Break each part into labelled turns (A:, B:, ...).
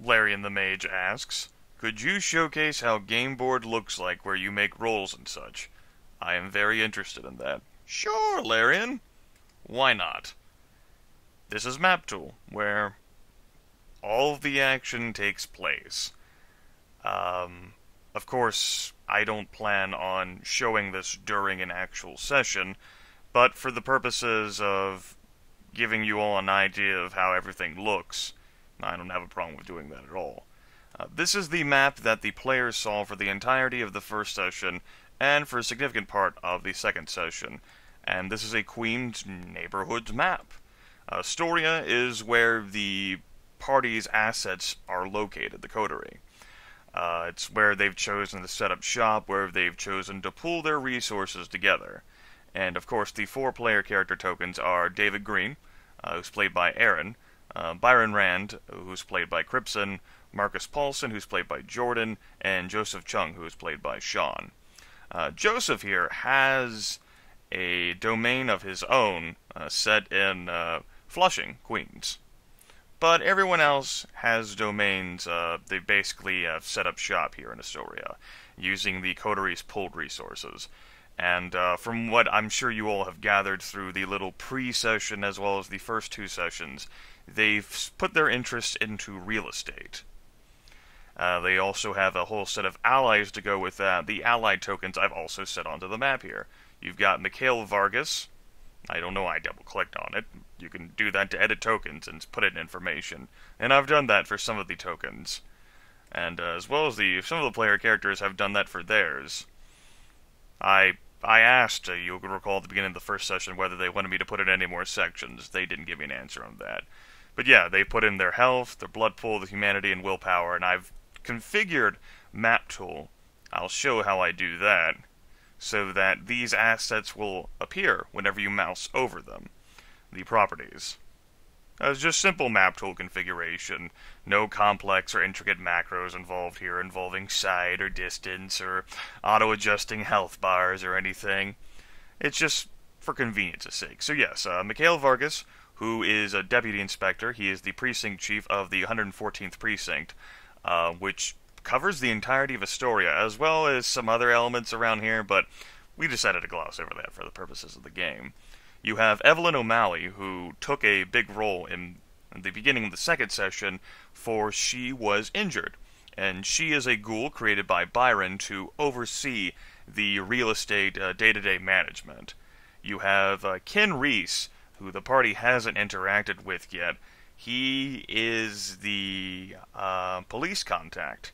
A: Larian the Mage asks, could you showcase how game board looks like where you make rolls and such? I am very interested in that. Sure, Larian. Why not? This is MapTool, where all of the action takes place. Of course, I don't plan on showing this during an actual session, but for the purposes of giving you all an idea of how everything looks, I don't have a problem with doing that at all. This is the map that the players saw for the entirety of the first session, and for a significant part of the second session. And this is a Queens neighborhoods map. Storia is where the party's assets are located, the coterie. It's where they've chosen to set up shop, where they've chosen to pool their resources together. And of course, the 4-player character tokens are David Green, who's played by Aaron, Byron Rand, who's played by Cripson, Marcus Paulson, who's played by Jordan, and Joseph Chung, who's played by Sean. Joseph here has a domain of his own set in Flushing, Queens. But everyone else has domains. They basically set up shop here in Astoria, using the coterie's pooled resources. And from what I'm sure you all have gathered through the little pre-session as well as the first 2 sessions, they've put their interest into real estate. They also have a whole set of allies to go with that. The allied tokens I've also set onto the map here. You've got Mikhail Vargas. I don't know, I double-clicked on it. You can do that to edit tokens and put it in information. And I've done that for some of the tokens. And as well as some of the player characters have done that for theirs. I asked, you'll recall at the beginning of the first session, whether they wanted me to put in any more sections. They didn't give me an answer on that. But yeah, they put in their health, their blood pool, their humanity, and willpower, and I've configured MapTool. I'll show how I do that, so that these assets will appear whenever you mouse over them, the properties. It's just simple MapTool configuration. No complex or intricate macros involved here, involving side or distance or auto-adjusting health bars or anything. It's just for convenience's sake. So yes, Mikhail Vargas, who is a deputy inspector, he is the precinct chief of the 114th precinct, which covers the entirety of Astoria, as well as some other elements around here, but we decided to gloss over that for the purposes of the game. You have Evelyn O'Malley, who took a big role in the beginning of the second session, for she was injured. And she is a ghoul created by Byron to oversee the real estate day-to-day management. You have Ken Reese, who the party hasn't interacted with yet. He is the police contact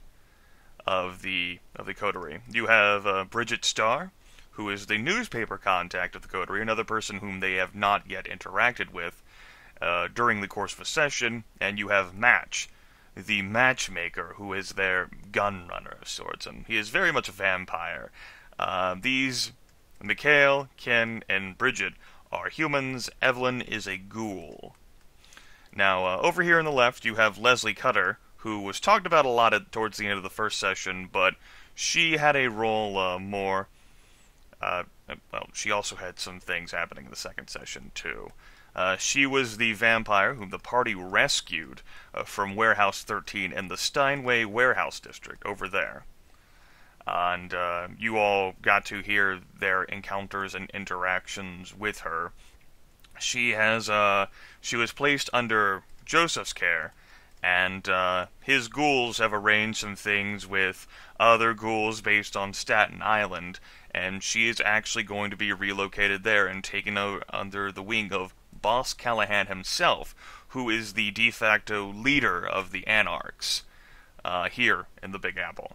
A: of the coterie. You have Bridget Starr, who is the newspaper contact of the coterie, another person whom they have not yet interacted with during the course of a session. And you have Match, the matchmaker, who is their gun runner of sorts, and he is very much a vampire. These, Mikhail, Ken, and Bridget, are humans. Evelyn is a ghoul. Now, over here on the left, you have Leslie Cutter, who was talked about a lot towards the end of the first session, but she had a role more... well, she also had some things happening in the second session, too. She was the vampire whom the party rescued from Warehouse 13 in the Steinway Warehouse District, over there. And you all got to hear their encounters and interactions with her. She was placed under Joseph's care, and his ghouls have arranged some things with other ghouls based on Staten Island, and she is actually going to be relocated there and taken under the wing of Boss Callahan himself, who is the de facto leader of the Anarchs here in the Big Apple.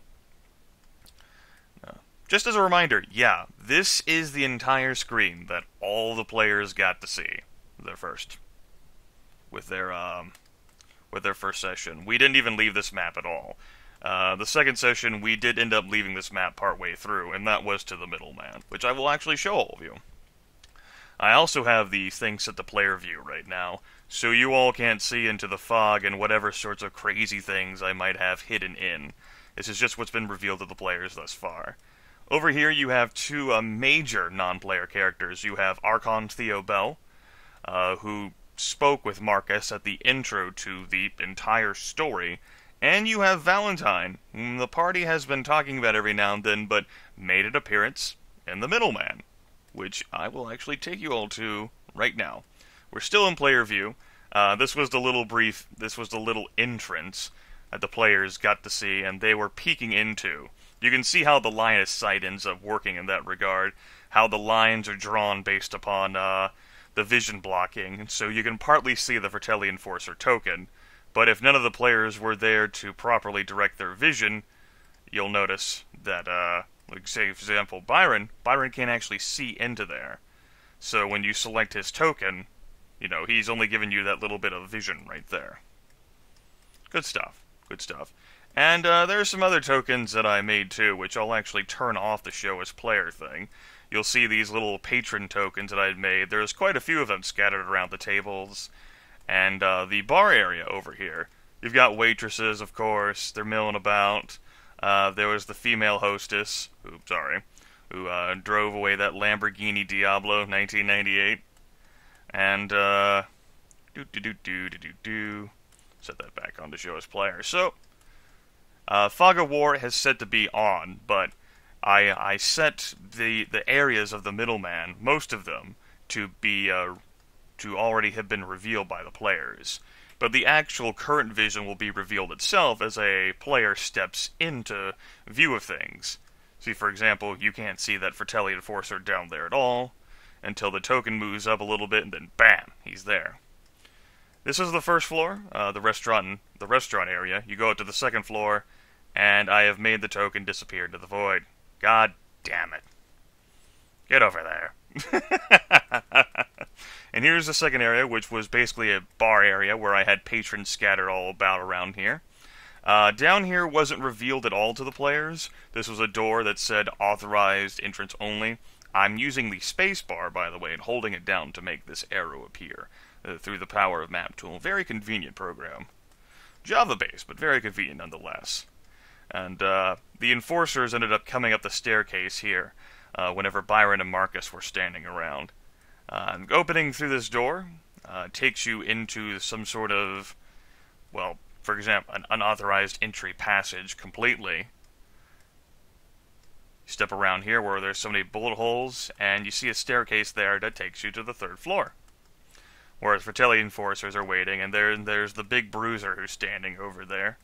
A: Just as a reminder, yeah, this is the entire screen that all the players got to see with their first session. We didn't even leave this map at all. The second session, we did end up leaving this map partway through, and that was to the middleman, which I will actually show all of you. I also have the thing set to player view right now, so you all can't see into the fog and whatever sorts of crazy things I might have hidden in. This is just what's been revealed to the players thus far. Over here you have two major non-player characters. You have Archon Theo Bell, who spoke with Marcus at the intro to the entire story, And you have Valentine, whom the party has been talking about every now and then, but made an appearance in the middleman, which I will actually take you all to right now. We're still in player view. This was the little entrance that the players got to see, and they were peeking into. You can see how the line of sight ends up working in that regard, how the lines are drawn based upon the vision blocking, so you can partly see the Fratelli Enforcer token, but if none of the players were there to properly direct their vision, you'll notice that, like say for example Byron can't actually see into there. So when you select his token, you know, he's only giving you that little bit of vision right there. Good stuff, good stuff. And there's some other tokens that I made too, which I'll actually turn off the show as player thing. You'll see these little patron tokens that I'd made. There's quite a few of them scattered around the tables. And the bar area over here. You've got waitresses, of course. They're milling about. There was the female hostess, who drove away that Lamborghini Diablo 1998. And, set that back on to show as player. So, Fog of War has set to be on, but I set the areas of the middleman, most of them, to be, to already have been revealed by the players. But the actual current vision will be revealed itself as a player steps into view of things. See, for example, you can't see that Fratelli Enforcer down there at all, until the token moves up a little bit, and then BAM! He's there. This is the first floor, the restaurant area. You go up to the second floor, and I have made the token disappear into the void. God damn it. Get over there. And here's the second area, which was basically a bar area where I had patrons scattered all about around here. Down here wasn't revealed at all to the players. This was a door that said authorized entrance only. I'm using the space bar, by the way, and holding it down to make this arrow appear through the power of MapTool. Very convenient program. Java-based, but very convenient nonetheless. And the enforcers ended up coming up the staircase here whenever Byron and Marcus were standing around. Opening through this door takes you into some sort of, well, for example, an unauthorized entry passage completely. You step around here where there's so many bullet holes, and you see a staircase there that takes you to the third floor. Whereas Fratelli Enforcers are waiting, and there's the big bruiser who's standing over there.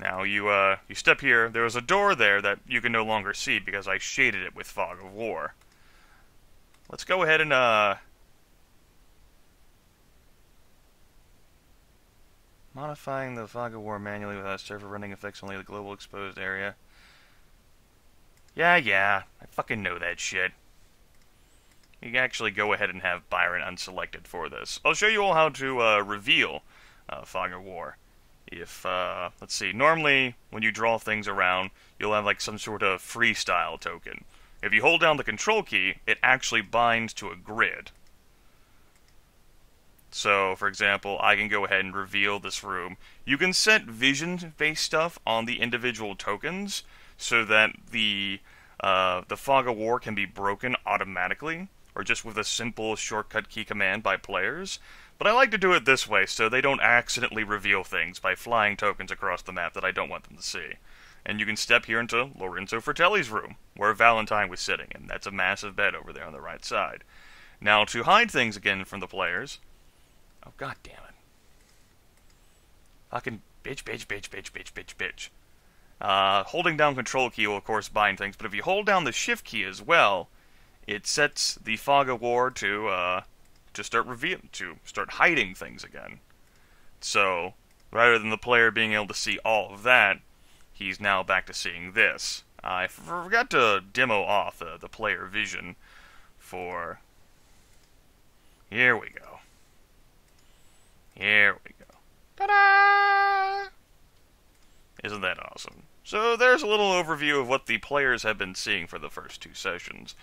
A: Now, you step here. There was a door there that you can no longer see because I shaded it with Fog of War. Let's go ahead and, modifying the Fog of War manually without server running affects only the global exposed area. Yeah, I fucking know that shit. You can actually go ahead and have Byron unselected for this. I'll show you all how to, reveal, Fog of War. If, let's see, normally when you draw things around, you'll have like some sort of freestyle token. If you hold down the control key, it actually binds to a grid. So, for example, I can go ahead and reveal this room. You can set vision-based stuff on the individual tokens so that the Fog of War can be broken automatically, or just with a simple shortcut key command by players. But I like to do it this way so they don't accidentally reveal things by flying tokens across the map that I don't want them to see. And you can step here into Lorenzo Fratelli's room, where Valentine was sitting, and that's a massive bed over there on the right side. Now, to hide things again from the players... Oh, god damn it. Fucking bitch. Holding down control key will, of course, bind things, but if you hold down the shift key as well, it sets the Fog of War to start hiding things again. So, rather than the player being able to see all of that, he's now back to seeing this. I forgot to demo off the player vision for... Here we go. Ta-da! Isn't that awesome? So there's a little overview of what the players have been seeing for the first two sessions.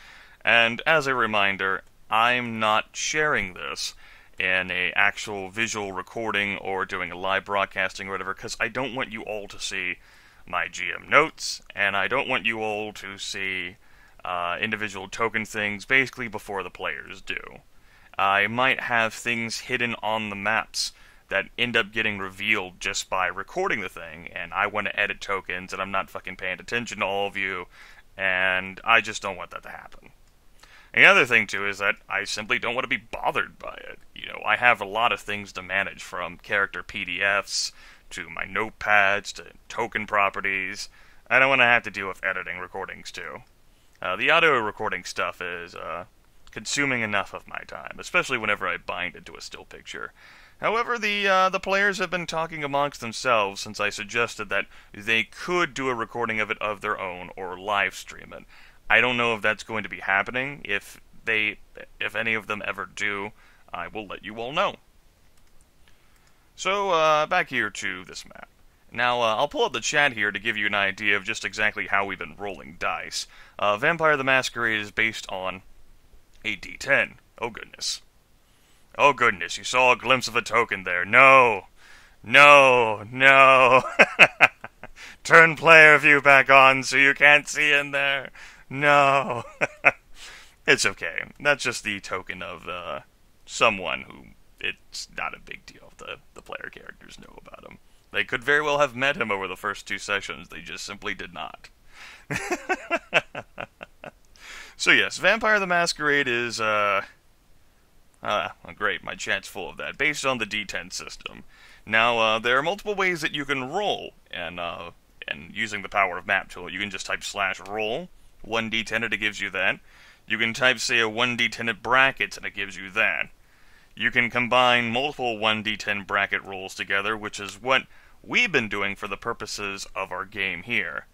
A: And as a reminder, I'm not sharing this in a actual visual recording or doing a live broadcasting or whatever, because I don't want you all to see my GM notes, and I don't want you all to see individual token things basically before the players do. I might have things hidden on the maps that end up getting revealed just by recording the thing, and I want to edit tokens, and I'm not fucking paying attention to all of you, and I just don't want that to happen. And the other thing, too, is that I simply don't want to be bothered by it. You know, I have a lot of things to manage, from character PDFs, to my notepads, to token properties. I don't want to have to deal with editing recordings, too. The audio recording stuff is consuming enough of my time, especially whenever I bind it to a still picture. However, the players have been talking amongst themselves since I suggested that they could do a recording of it of their own or live stream it. I don't know if that's going to be happening. If any of them ever do, I will let you all know. So, back here to this map. Now, I'll pull up the chat here to give you an idea of just exactly how we've been rolling dice. Vampire the Masquerade is based on a D10. Oh, goodness. Oh, goodness, you saw a glimpse of a token there. No! No! No! Turn player view back on so you can't see in there. No! It's okay. That's just the token of someone who it's not a big deal if the player characters know about him. They could very well have met him over the first 2 sessions. They just simply did not. So yes, Vampire the Masquerade is, great, my chat's full of that, based on the D10 system. Now, there are multiple ways that you can roll, and using the power of MapTool, you can just type /roll, 1d10 and it gives you that. You can type, say, a 1d10 at brackets and it gives you that. You can combine multiple 1d10 bracket rolls together, which is what we've been doing for the purposes of our game here.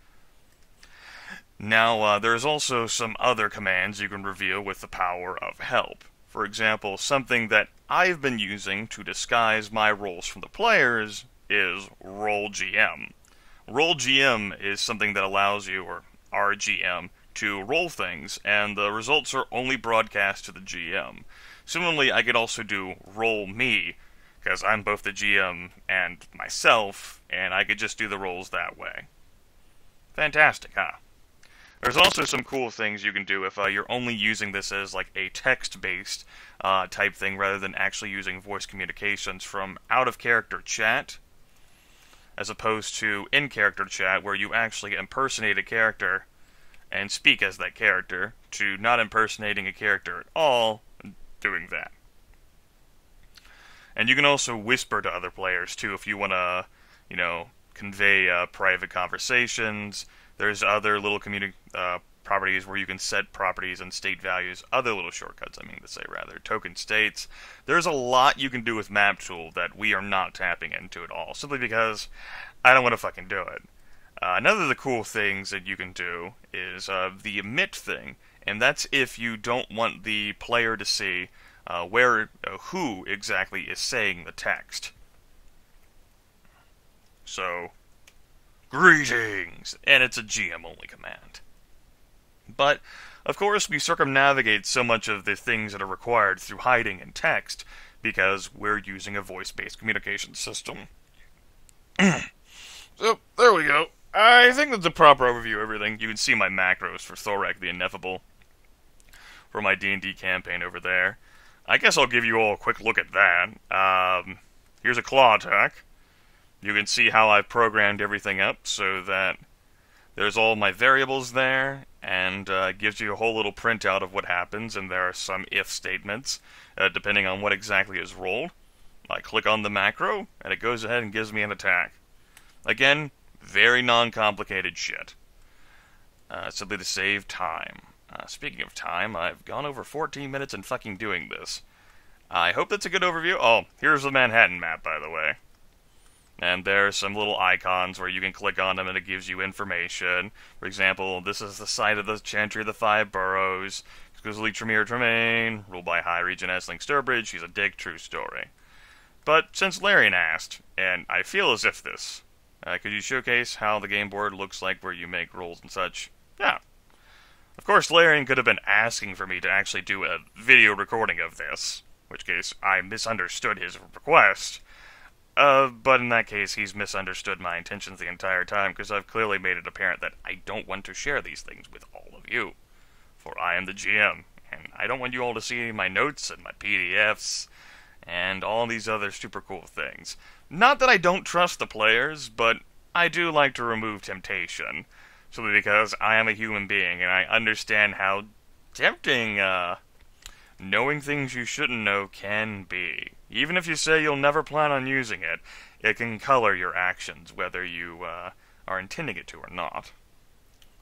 A: Now, there's also some other commands you can reveal with the power of help. For example, something that I've been using to disguise my rolls from the players is Roll GM. Roll GM is something that allows you, or RGM, to roll things, and the results are only broadcast to the GM. Similarly, I could also do Roll Me, because I'm both the GM and myself, and I could just do the rolls that way. Fantastic, huh? There's also some cool things you can do if you're only using this as like a text-based type thing rather than actually using voice communications from out-of-character chat, as opposed to in-character chat where you actually impersonate a character and speak as that character, to not impersonating a character at all, doing that. And you can also whisper to other players too if you want to, convey private conversations. There's other little properties where you can set properties and state values, other little shortcuts, token states. There's a lot you can do with MapTool that we are not tapping into at all, simply because I don't want to fucking do it. Another of the cool things that you can do is the emit thing, and that's if you don't want the player to see who exactly is saying the text. So, greetings! And it's a GM-only command. But, of course, we circumnavigate so much of the things that are required through hiding in text, because we're using a voice-based communication system. So, there we go. I think that's a proper overview of everything. You can see my macros for Thorak the Ineffable for my D&D campaign over there. I guess I'll give you all a quick look at that. Here's a claw attack. You can see how I've programmed everything up so that there's all my variables there, and it gives you a whole little printout of what happens, and there are some if statements, depending on what exactly is rolled. I click on the macro, and it goes ahead and gives me an attack. Again, very non-complicated shit. Simply to save time. Speaking of time, I've gone over 14 minutes in fucking doing this. I hope that's a good overview. Oh, here's the Manhattan map, by the way. And there's some little icons where you can click on them and it gives you information. For example, this is the site of the Chantry of the Five Boroughs. Exclusively Tremere Tremaine, ruled by High Regent Essling Sturbridge. She's a dick, true story. But since Larian asked, and I feel as if this, could you showcase how the game board looks like where you make rolls and such? Yeah. Of course, Larian could have been asking for me to actually do a video recording of this, in which case I misunderstood his request. But in that case, he's misunderstood my intentions the entire time, because I've clearly made it apparent that I don't want to share these things with all of you. For I am the GM, and I don't want you all to see my notes and my PDFs and all these other super cool things. Not that I don't trust the players, but I do like to remove temptation. Simply because I am a human being, and I understand how tempting, knowing things you shouldn't know can be. Even if you say you'll never plan on using it, it can color your actions, whether you, are intending it to or not.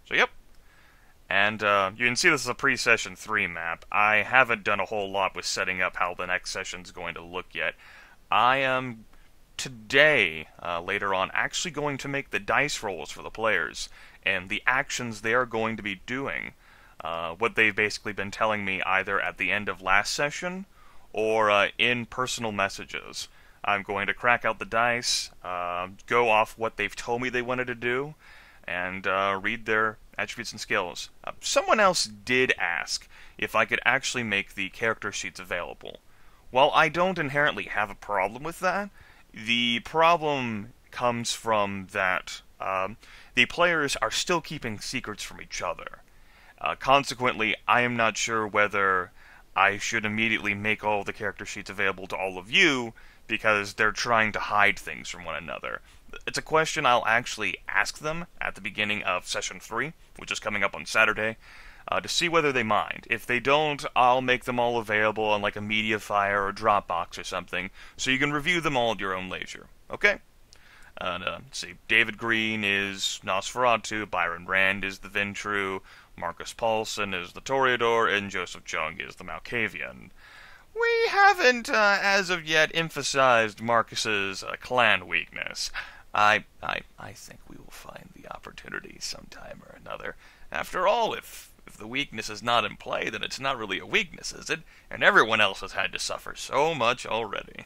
A: So, yep. And, you can see this is a pre-session 3 map. I haven't done a whole lot with setting up how the next session's going to look yet. I am, today, later on, actually going to make the dice rolls for the players, and the actions they are going to be doing. What they've basically been telling me either at the end of last session, or in personal messages. I'm going to crack out the dice, go off what they've told me they wanted to do, and read their attributes and skills. Someone else did ask if I could actually make the character sheets available. While I don't inherently have a problem with that, the problem comes from that the players are still keeping secrets from each other. Consequently, I am not sure whether I should immediately make all of the character sheets available to all of you, because they're trying to hide things from one another. It's a question I'll actually ask them at the beginning of Session 3, which is coming up on Saturday, to see whether they mind. If they don't, I'll make them all available on like a Mediafire or Dropbox or something, so you can review them all at your own leisure. Okay? And, see, David Green is Nosferatu, Byron Rand is the Ventru, Marcus Paulson is the Toreador, and Joseph Chung is the Malkavian. We haven't, as of yet, emphasized Marcus's clan weakness. I think we will find the opportunity sometime or another. After all, if the weakness is not in play, then it's not really a weakness, is it? And everyone else has had to suffer so much already.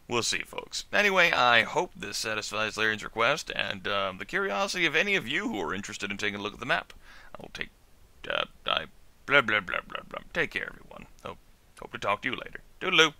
A: We'll see, folks. Anyway, I hope this satisfies Larry's request, and the curiosity of any of you who are interested in taking a look at the map. I'll take, blah, blah, blah, blah, blah. Take care, everyone. Hope to talk to you later. Toodaloo.